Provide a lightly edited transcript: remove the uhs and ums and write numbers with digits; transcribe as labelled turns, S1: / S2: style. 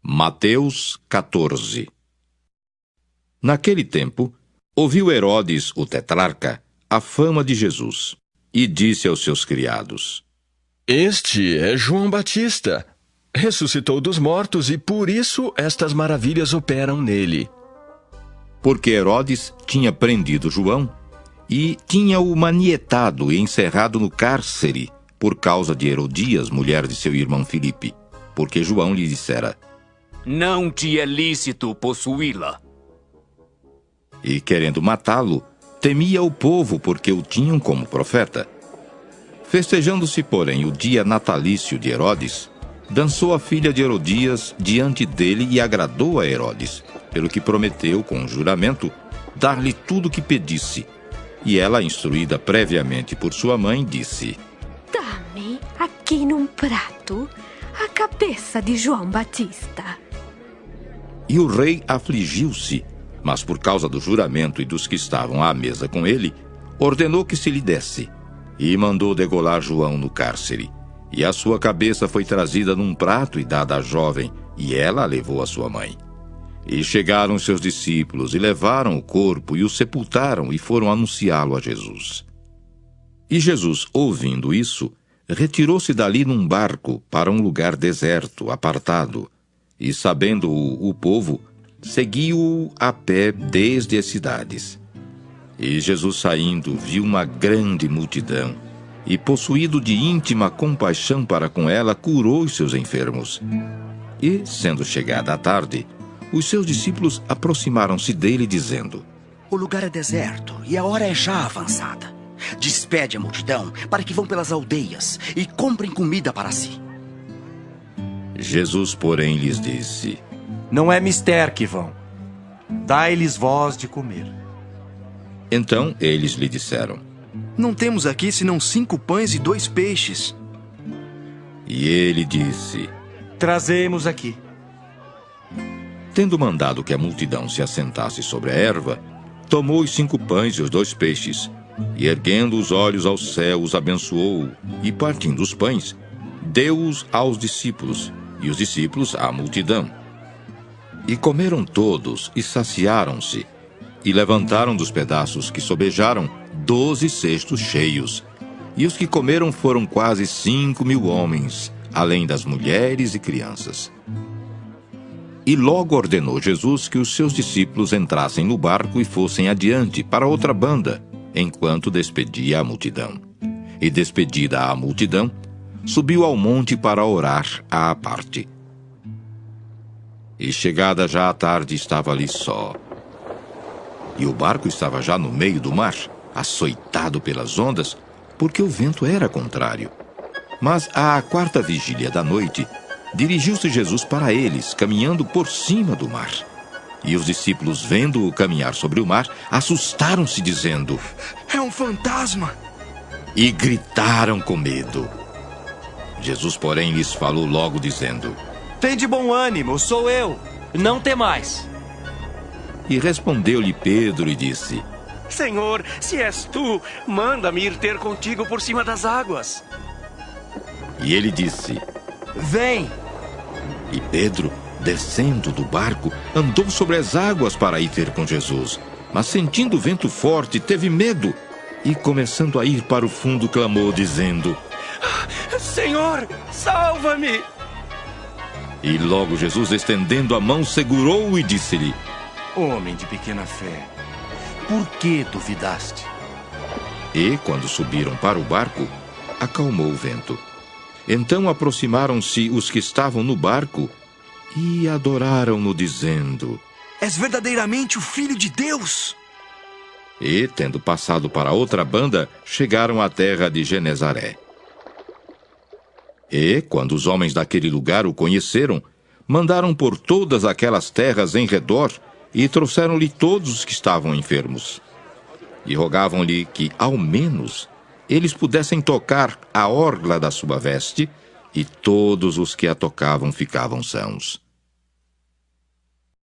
S1: Mateus 14. Naquele tempo, ouviu Herodes, o tetrarca, a fama de Jesus, e disse aos seus criados:
S2: Este é João Batista. Ressuscitou dos mortos e por isso estas maravilhas operam nele.
S1: Porque Herodes tinha prendido João e tinha-o manietado e encerrado no cárcere por causa de Herodias, mulher de seu irmão Filipe, porque João lhe dissera:
S3: Não te é lícito possuí-la.
S1: E, querendo matá-lo, temia o povo porque o tinham como profeta. Festejando-se, porém, o dia natalício de Herodes, dançou a filha de Herodias diante dele e agradou a Herodes, pelo que prometeu, com juramento, dar-lhe tudo o que pedisse. E ela, instruída previamente por sua mãe, disse:
S4: Dá-me, aqui num prato, a cabeça de João Batista.
S1: E o rei afligiu-se, mas por causa do juramento e dos que estavam à mesa com ele, ordenou que se lhe desse, e mandou degolar João no cárcere. E a sua cabeça foi trazida num prato e dada à jovem, e ela a levou à sua mãe. E chegaram seus discípulos, e levaram o corpo, e o sepultaram, e foram anunciá-lo a Jesus. E Jesus, ouvindo isso, retirou-se dali num barco para um lugar deserto, apartado, e, sabendo-o o povo, seguiu-o a pé desde as cidades. E Jesus, saindo, viu uma grande multidão, e, possuído de íntima compaixão para com ela, curou os seus enfermos. E, sendo chegada a tarde, os seus discípulos aproximaram-se dele, dizendo:
S5: O lugar é deserto e a hora é já avançada. Despede a multidão para que vão pelas aldeias e comprem comida para si.
S1: Jesus, porém, lhes disse:
S6: Não é mister que vão. Dai-lhes vós de comer.
S1: Então eles lhe disseram:
S7: Não temos aqui senão 5 pães e 2 peixes.
S1: E ele disse:
S6: Trazemos aqui.
S1: Tendo mandado que a multidão se assentasse sobre a erva, tomou os 5 pães e os 2 peixes, e erguendo os olhos ao céu, os abençoou, e partindo os pães, deu-os aos discípulos, e os discípulos à multidão. E comeram todos, e saciaram-se, e levantaram dos pedaços que sobejaram 12 cestos cheios. E os que comeram foram quase 5.000 homens, além das mulheres e crianças. E logo ordenou Jesus que os seus discípulos entrassem no barco e fossem adiante para outra banda, enquanto despedia a multidão. E despedida a multidão, subiu ao monte para orar à parte. E chegada já a tarde, estava ali só. E o barco estava já no meio do mar, açoitado pelas ondas, porque o vento era contrário. Mas à 4ª vigília da noite, dirigiu-se Jesus para eles, caminhando por cima do mar. E os discípulos, vendo-o caminhar sobre o mar, assustaram-se, dizendo:
S7: É um fantasma!
S1: E gritaram com medo. Jesus, porém, lhes falou logo, dizendo:
S6: Tende bom ânimo, sou eu. Não temais.
S1: E respondeu-lhe Pedro e disse:
S8: Senhor, se és tu, manda-me ir ter contigo por cima das águas.
S1: E ele disse:
S6: Vem.
S1: E Pedro, descendo do barco, andou sobre as águas para ir ter com Jesus. Mas sentindo o vento forte, teve medo. E começando a ir para o fundo, clamou, dizendo:
S8: Senhor, salva-me!
S1: E logo Jesus, estendendo a mão, segurou-o e disse-lhe:
S6: Homem de pequena fé, por que duvidaste?
S1: E, quando subiram para o barco, acalmou o vento. Então aproximaram-se os que estavam no barco e adoraram-no, dizendo:
S7: És verdadeiramente o Filho de Deus!
S1: E, tendo passado para outra banda, chegaram à terra de Genezaré. E, quando os homens daquele lugar o conheceram, mandaram por todas aquelas terras em redor e trouxeram-lhe todos os que estavam enfermos. E rogavam-lhe que, ao menos, eles pudessem tocar a orla da sua veste, e todos os que a tocavam ficavam sãos.